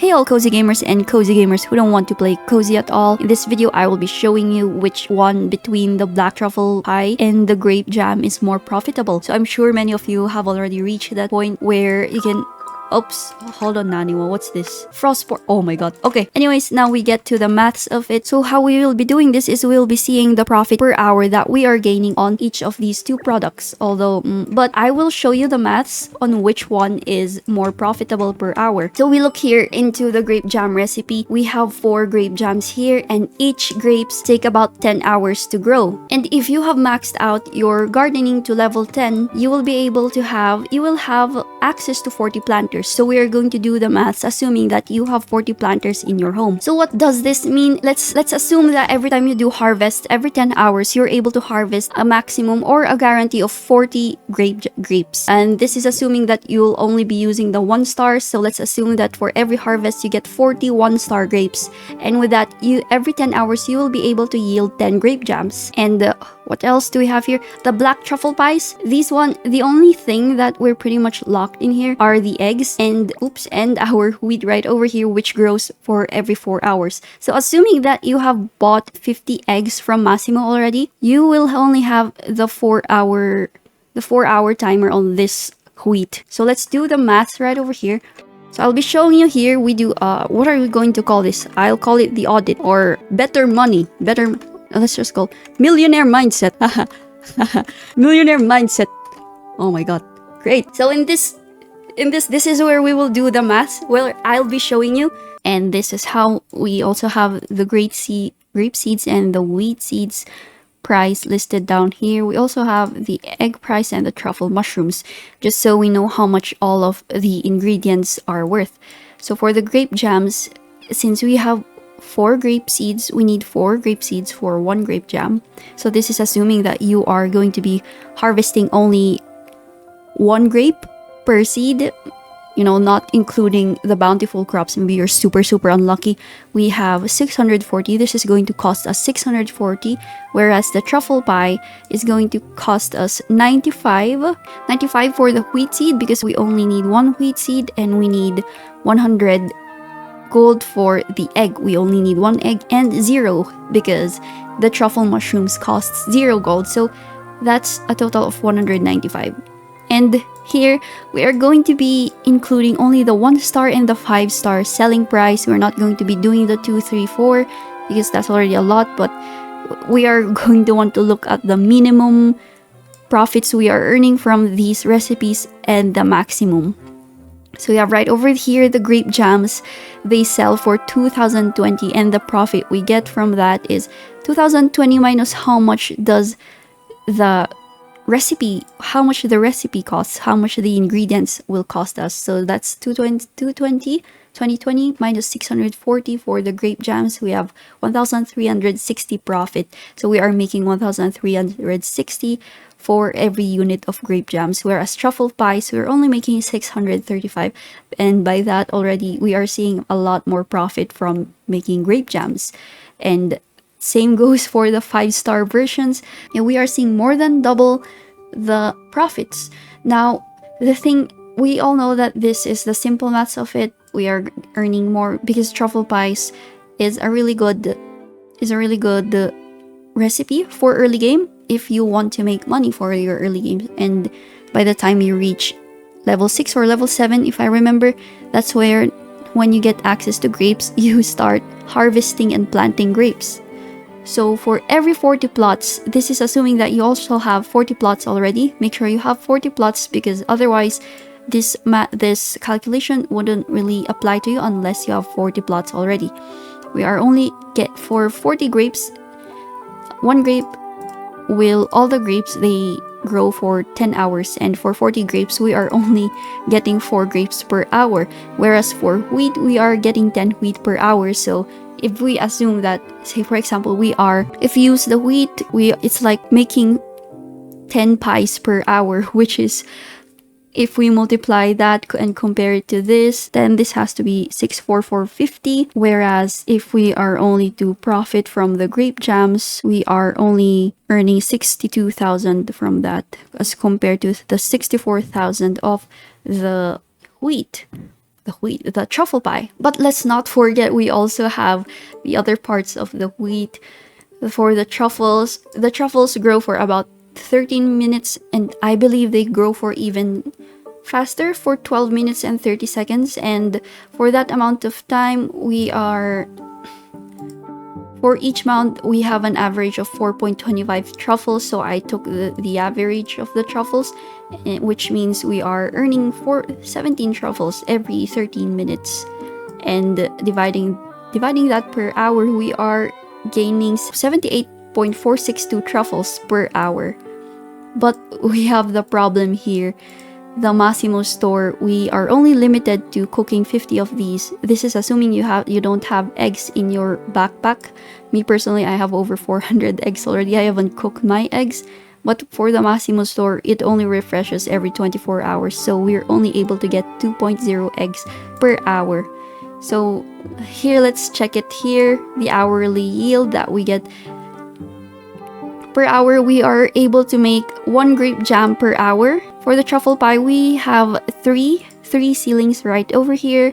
Hey all cozy gamers and cozy gamers who don't want to play cozy at all. In this video, I will be showing you which one between the black truffle pie and the grape jam is more profitable. So I'm sure many of you have already reached that point where you can... Oops, hold on, Naniwa, what's this? Frostport. Oh my god. Okay, anyways, now we get to the maths of it. So how we will be doing this is we'll be seeing the profit per hour that we are gaining on each of these two products. Although, but I will show you the maths on which one is more profitable per hour. So we look here into the grape jam recipe. We have 4 grape jams here, and each grapes take about 10 hours to grow. And if you have maxed out your gardening to level 10, you will have access to 40 planters. So we are going to do the maths assuming that you have 40 planters in your home. So what does this mean? Let's assume that every time you do harvest, every 10 hours, you're able to harvest a maximum or a guarantee of 40 grapes. And this is assuming that you'll only be using the 1 star. So let's assume that for every harvest, you get 40 1-star grapes. And with that, every 10 hours, you will be able to yield 10 grape jams. And what else do we have here? The black truffle pies. The only thing that we're pretty much locked in here are the eggs and our wheat right over here, which grows for every 4 hours. So assuming that you have bought 50 eggs from Massimo already, you will only have the 4-hour timer on this wheat. So let's do the math right over here. So I'll be showing you here. We do what are we going to call this? I'll call it the audit or better money. Let's just call millionaire mindset. Millionaire mindset. Oh my god. Great. So this is where we will do the math. Well, I'll be showing you. And this is how we also have the grape seeds and the wheat seeds price listed down here. We also have the egg price and the truffle mushrooms, just so we know how much all of the ingredients are worth. So for the grape jams, since we have 4 grape seeds, we need 4 grape seeds for 1 grape jam. So this is assuming that you are going to be harvesting only 1 grape per seed, not including the bountiful crops. Maybe you're super unlucky. We have 640. This is going to cost us 640, whereas the truffle pie is going to cost us 95 for the wheat seed, because we only need 1 wheat seed, and we need 100 gold for the egg. We only need 1 egg, and 0 because the truffle mushrooms costs 0 gold. So that's a total of 195. And here we are going to be including only the 1-star and the 5-star selling price. We're not going to be doing the 2, 3, 4 because that's already a lot, but we are going to want to look at the minimum profits we are earning from these recipes and the maximum. So we have right over here the grape jams. They sell for 2020, and the profit we get from that is 2020 minus how much does the recipe costs, how much the ingredients will cost us. So that's 2020 minus 640 for the grape jams. We have 1,360 profit. So we are making 1,360 for every unit of grape jams, whereas truffle pies, we're only making 635. And by that already, we are seeing a lot more profit from making grape jams. And same goes for the 5-star versions, and we are seeing more than double the profits. Now, the thing, we all know that this is the simple maths of it. We are earning more because truffle pies is a really good recipe for early game if you want to make money for your early game. And by the time you reach level 6 or level 7, if I remember, that's where when you get access to grapes, you start harvesting and planting grapes. So for every 40 plots, this is assuming that you also have 40 plots already. Make sure you have 40 plots because otherwise this calculation wouldn't really apply to you unless you have 40 plots already. We are only for 40 grapes, 1 grape all the grapes, they grow for 10 hours, and for 40 grapes we are only getting 4 grapes per hour, whereas for wheat we are getting 10 wheat per hour. So if we assume that, say for example, if you use the wheat, it's like making 10 pies per hour, which is, if we multiply that and compare it to this, then this has to be 64450. Whereas if we are only to profit from the grape jams, we are only earning 62,000 from that, as compared to the 64,000 of the wheat. the truffle pie. But let's not forget, we also have the other parts of the wheat. For the truffles grow for about 13 minutes, and I believe they grow for even faster, for 12 minutes and 30 seconds. And for that amount of time, for each mound, we have an average of 4.25 truffles. So I took the average of the truffles, which means we are earning 17 truffles every 13 minutes. And dividing that per hour, we are gaining 78.462 truffles per hour. But we have the problem here. The Massimo store, we are only limited to cooking 50 of these. This is assuming you don't have eggs in your backpack. Me personally, I have over 400 eggs already. I haven't cooked my eggs. But for the Massimo store, it only refreshes every 24 hours. So we're only able to get 2.0 eggs per hour. So here, let's check it here. The hourly yield that we get per hour, we are able to make 1 grape jam per hour. For the truffle pie, we have three ceilings right over here.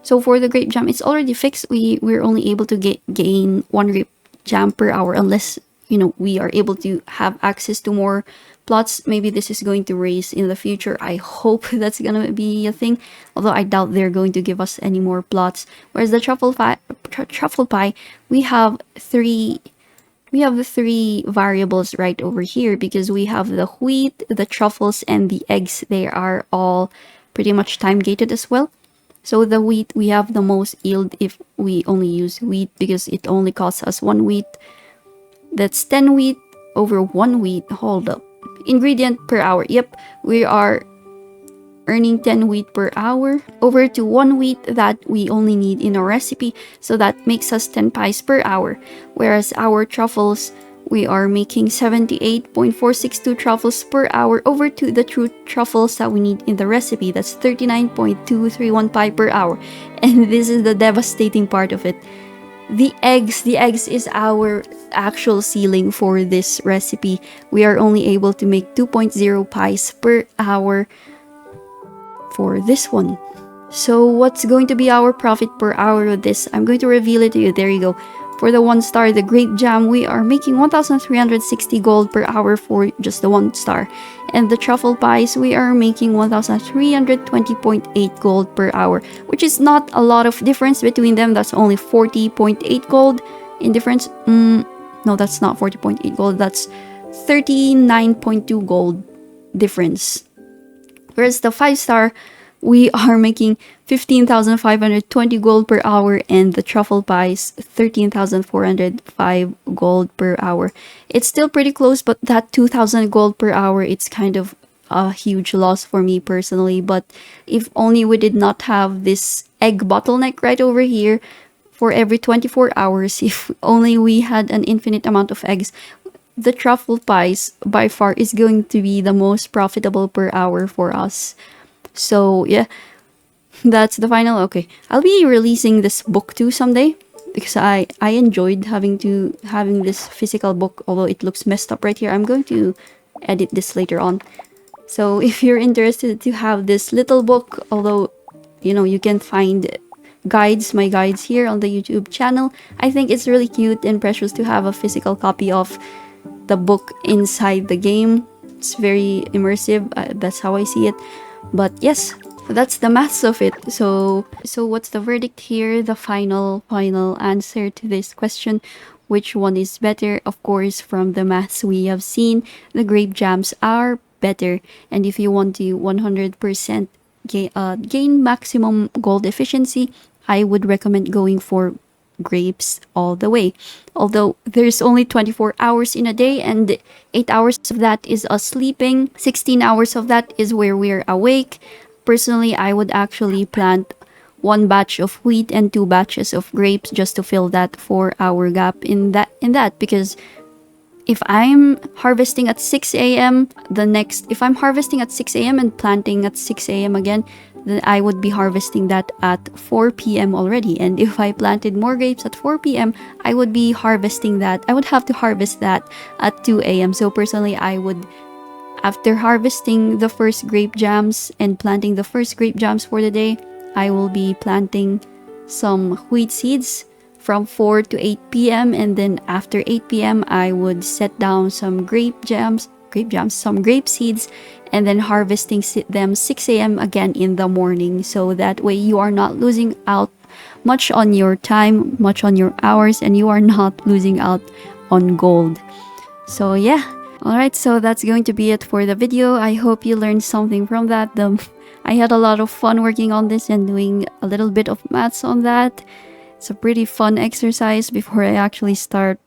So for the grape jam, it's already fixed. We're only able to gain 1 grape jam per hour, unless we are able to have access to more plots. Maybe this is going to raise in the future. I hope that's gonna be a thing, although I doubt they're going to give us any more plots. Whereas the truffle pie, we have the 3 variables right over here, because we have the wheat, the truffles, and the eggs. They are all pretty much time gated as well. So the wheat, we have the most yield if we only use wheat, because it only costs us 1 wheat. That's 10 wheat over 1 wheat. Hold up. Ingredient per hour. Yep, we are earning 10 wheat per hour over to 1 wheat that we only need in our recipe. So that makes us 10 pies per hour. Whereas our truffles, we are making 78.462 truffles per hour over to the true truffles that we need in the recipe. That's 39.231 pie per hour. And this is the devastating part of it. The eggs is our actual ceiling for this recipe. We are only able to make 2.0 pies per hour for this one. So what's going to be our profit per hour with this? I'm going to reveal it to you. There you go. For the 1 star, the grape jam, we are making 1,360 gold per hour for just the 1 star. And the truffle pies, we are making 1,320.8 gold per hour, which is not a lot of difference between them. That's only 40.8 gold in difference. No, that's not 40.8 gold. That's 39.2 gold difference. Whereas the 5 star, we are making 15,520 gold per hour, and the truffle pies 13,405 gold per hour. It's still pretty close, but that 2,000 gold per hour, it's kind of a huge loss for me personally. But if only we did not have this egg bottleneck right over here for every 24 hours, if only we had an infinite amount of eggs, the truffle pies by far is going to be the most profitable per hour for us. So yeah, that's the final. Okay, I'll be releasing this book too someday, because I enjoyed having this physical book, although it looks messed up right here. I'm going to edit this later on. So if you're interested to have this little book, although you can find my guides here on the YouTube channel, I think it's really cute and precious to have a physical copy of the book inside the game. It's very immersive. That's how I see it. But yes, that's the maths of it. So what's the verdict here? The final answer to this question, which one is better? Of course, from the maths we have seen, the grape jams are better. And if you want to 100% gain maximum gold efficiency, I would recommend going for grapes all the way. Although there's only 24 hours in a day, and 8 hours of that is us sleeping, 16 hours of that is where we're awake. Personally, I would actually plant 1 batch of wheat and 2 batches of grapes just to fill that 4-hour gap in that, because if I'm harvesting at 6 a.m. if I'm harvesting at 6 a.m. and planting at 6 a.m. again, then I would be harvesting that at 4 p.m. already. And if I planted more grapes at 4 p.m., I would be harvesting that. I would have to harvest that at 2 a.m. So personally, I would, after harvesting the first grape jams and planting the first grape jams for the day, I will be planting some wheat seeds from 4 to 8 p.m. and then after 8 p.m. I would set down some some grape seeds, and then harvesting them 6 a.m. again in the morning. So that way you are not losing out much on your time, much on your hours, and you are not losing out on gold. So yeah. Alright, so that's going to be it for the video. I hope you learned something from that. I had a lot of fun working on this and doing a little bit of maths on that. It's a pretty fun exercise before I actually start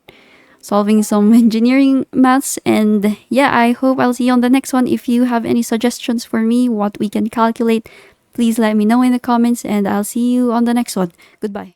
solving some engineering maths. And yeah, I hope I'll see you on the next one. If you have any suggestions for me, what we can calculate, please let me know in the comments, and I'll see you on the next one. Goodbye.